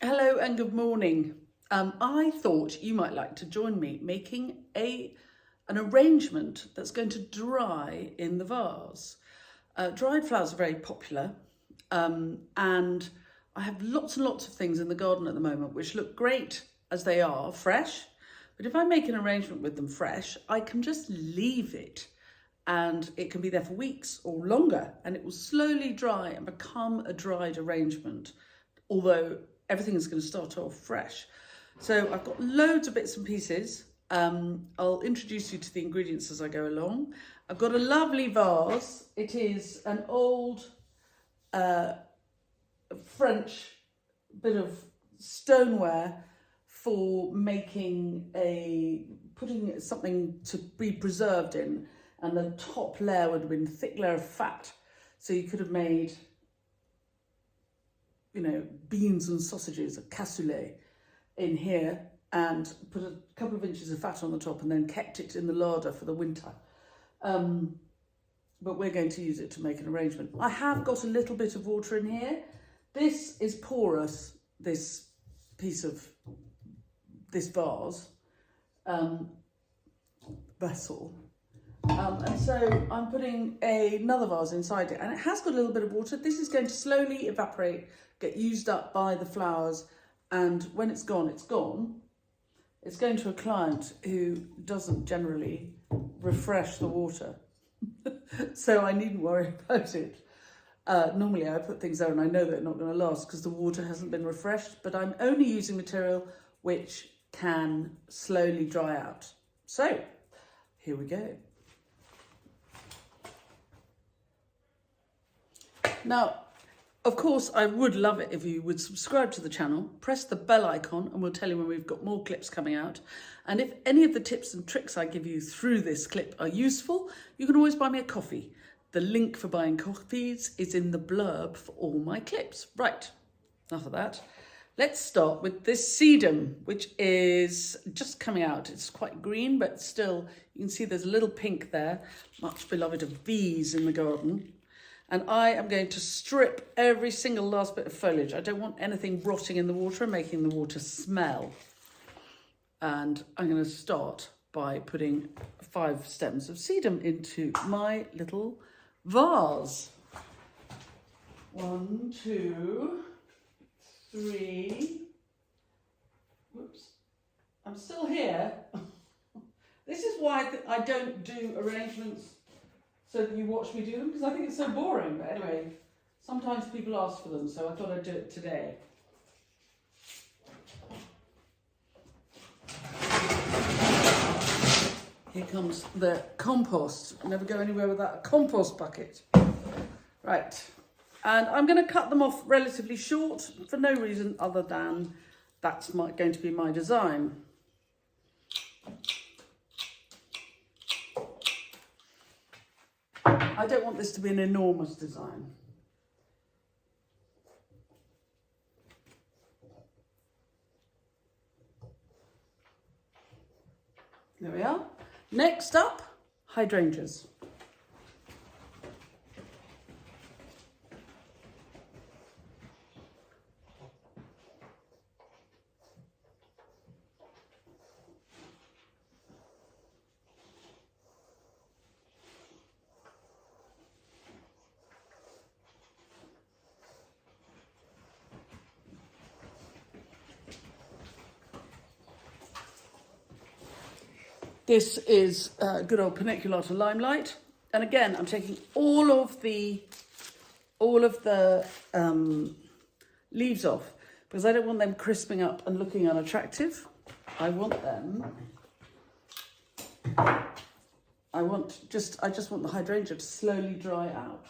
Hello and good morning. I thought you might like to join me making an arrangement that's going to dry in the vase. Dried flowers are very popular, and I have lots and lots of things in the garden at the moment which look great as they are fresh, but if I make an arrangement with them fresh, I can just leave it and it can be there for weeks or longer and it will slowly dry and become a dried arrangement, although everything is going to start off fresh. So I've got loads of bits and pieces. I'll introduce you to the ingredients as I go along. I've got a lovely vase. It is an old French bit of stoneware for putting something to be preserved in, and the top layer would have been a thick layer of fat. So you could have made, beans and sausages, a cassoulet in here, and put a couple of inches of fat on the top and then kept it in the larder for the winter. But we're going to use it to make an arrangement. I have got a little bit of water in here. This is porous, this piece of this vase, vessel. And so I'm putting another vase inside it, and it has got a little bit of water. This is going to slowly evaporate, get used up by the flowers, and when it's gone, it's gone. It's going to a client who doesn't generally refresh the water, so I needn't worry about it. Normally I put things there and I know they're not going to last because the water hasn't been refreshed, but I'm only using material which can slowly dry out. So here we go. Now, of course, I would love it if you would subscribe to the channel, press the bell icon, and we'll tell you when we've got more clips coming out. And if any of the tips and tricks I give you through this clip are useful, you can always buy me a coffee. The link for buying coffees is in the blurb for all my clips. Right, enough of that. Let's start with this sedum, which is just coming out. It's quite green, but still, you can see there's a little pink there, much beloved of bees in the garden. And I am going to strip every single last bit of foliage. I don't want anything rotting in the water and making the water smell. And I'm going to start by putting 5 stems of sedum into my little vase. 1, 2, 3. Whoops. I'm still here. This is why I don't do arrangements so that you watch me do them, because I think it's so boring. But anyway, sometimes people ask for them, so I thought I'd do it today. Here comes the compost. I never go anywhere without a compost bucket. Right, and I'm going to cut them off relatively short for no reason other than that's going to be my design. I don't want this to be an enormous design. There we are. Next up, hydrangeas. This is good old Paniculata Limelight, and again I'm taking all of the leaves off because I don't want them crisping up and looking unattractive. I just want the hydrangea to slowly dry out.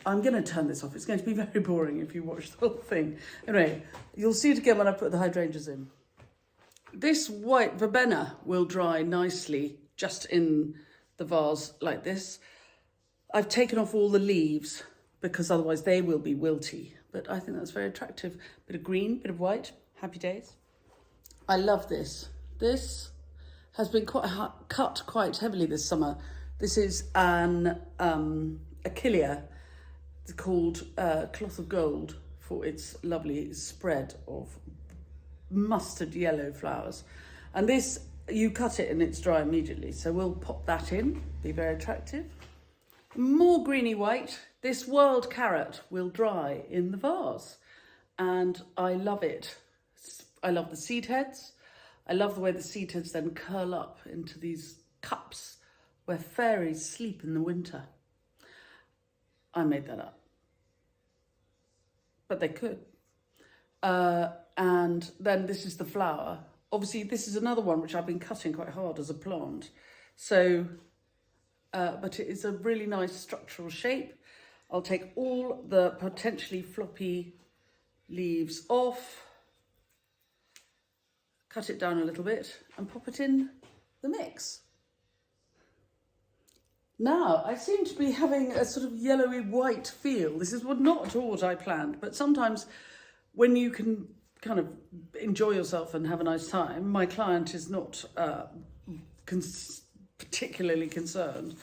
I'm going to turn this off. It's going to be very boring if you watch the whole thing. Anyway, you'll see it again when I put the hydrangeas in. This white verbena will dry nicely just in the vase like this. I've taken off all the leaves because otherwise they will be wilty, but I think that's very attractive. Bit of green, bit of white, happy days. I love this. This has been cut quite heavily this summer. This is an Echinacea. It's called Cloth of Gold for its lovely spread of mustard yellow flowers. And this, you cut it and it's dry immediately. So we'll pop that in, be very attractive. More greeny white. This wild carrot will dry in the vase. And I love it. I love the seed heads. I love the way the seed heads then curl up into these cups where fairies sleep in the winter. I made that up. But they could. And then this is the flower. Obviously, this is another one which I've been cutting quite hard as a plant. So, but it is a really nice structural shape. I'll take all the potentially floppy leaves off, cut it down a little bit and pop it in the mix. Now, I seem to be having a sort of yellowy white feel. This is not at all what I planned, but sometimes when you can kind of enjoy yourself and have a nice time, my client is not particularly concerned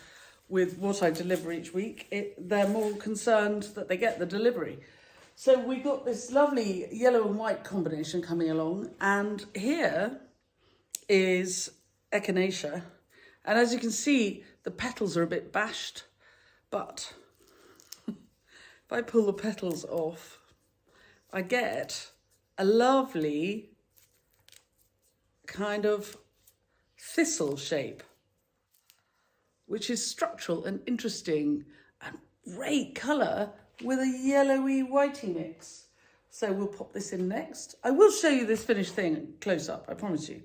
with what I deliver each week. They're more concerned that they get the delivery. So we got this lovely yellow and white combination coming along, and here is Echinacea. And as you can see, the petals are a bit bashed, but if I pull the petals off, I get a lovely kind of thistle shape, which is structural and interesting and great colour with a yellowy whitey mix. So we'll pop this in next. I will show you this finished thing close up, I promise you.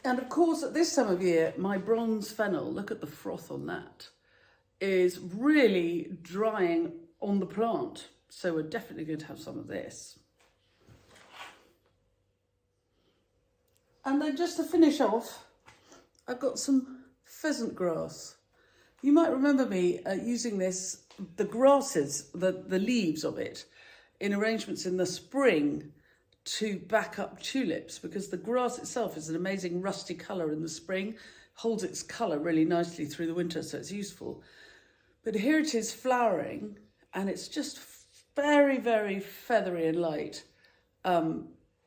And of course, at this time of year, my bronze fennel, look at the froth on that, is really drying on the plant. So we're definitely going to have some of this. And then just to finish off, I've got some pheasant grass. You might remember me using this, the grasses, the leaves of it, in arrangements in the spring to back up tulips, because the grass itself is an amazing rusty colour in the spring, holds its colour really nicely through the winter, so it's useful. But here it is flowering, and it's just very, very feathery and light. And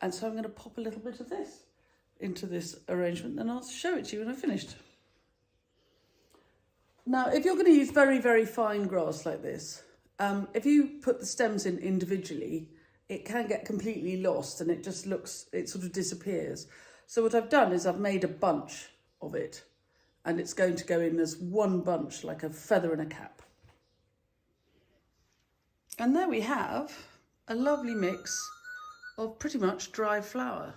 so I'm going to pop a little bit of this into this arrangement, and I'll show it to you when I've finished. Now, if you're going to use very, very fine grass like this, if you put the stems in individually, it can get completely lost and it just looks, it sort of disappears. So what I've done is I've made a bunch of it, and it's going to go in as one bunch, like a feather in a cap. And there we have a lovely mix of pretty much dry flower.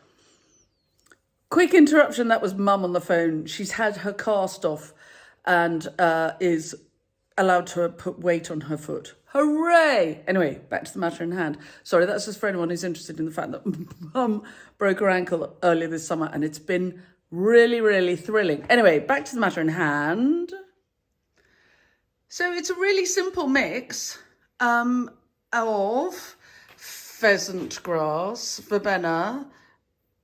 Quick interruption, that was Mum on the phone. She's had her cast off and is allowed to put weight on her foot. Hooray! Anyway, back to the matter in hand. Sorry, that's just for anyone who's interested in the fact that Mum broke her ankle earlier this summer, and it's been really, really thrilling. Anyway, back to the matter in hand. So it's a really simple mix of pheasant grass, verbena,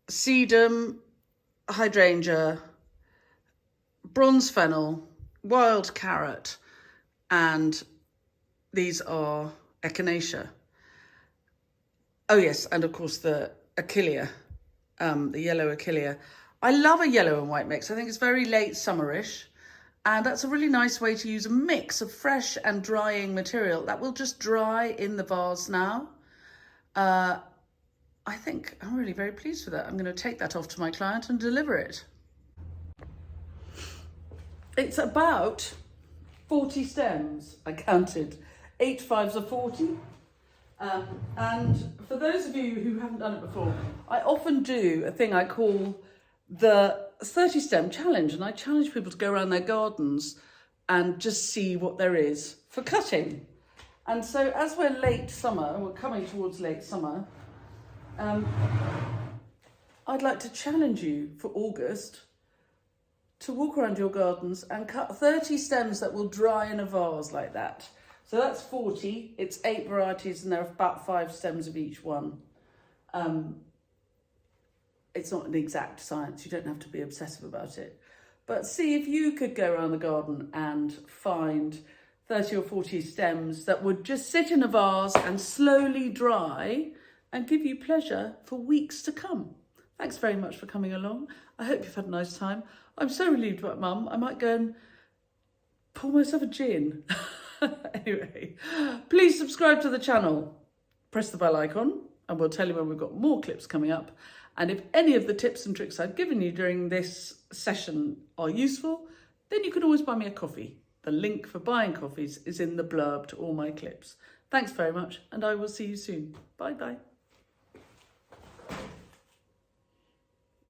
sedum, hydrangea, bronze fennel, wild carrot, and these are Echinacea. Oh yes, and of course the Achillea, the yellow Achillea. I love a yellow and white mix. I think it's very late summerish, and that's a really nice way to use a mix of fresh and drying material. That will just dry in the vase now. I think I'm really very pleased with that. I'm going to take that off to my client and deliver it. It's about 40 stems, I counted. 8 5s are 40. And for those of you who haven't done it before, I often do a thing I call the 30 stem challenge, and I challenge people to go around their gardens and just see what there is for cutting. And so as we're late summer, we're coming towards late summer, I'd like to challenge you for August to walk around your gardens and cut 30 stems that will dry in a vase like that. So that's 40, it's 8 varieties, and there are about 5 stems of each one. It's not an exact science, you don't have to be obsessive about it. But see if you could go around the garden and find 30 or 40 stems that would just sit in a vase and slowly dry and give you pleasure for weeks to come. Thanks very much for coming along. I hope you've had a nice time. I'm so relieved about Mum. I might go and pour myself a gin. Anyway, please subscribe to the channel. Press the bell icon and we'll tell you when we've got more clips coming up. And if any of the tips and tricks I've given you during this session are useful, then you can always buy me a coffee. The link for buying coffees is in the blurb to all my clips. Thanks very much, and I will see you soon. Bye bye.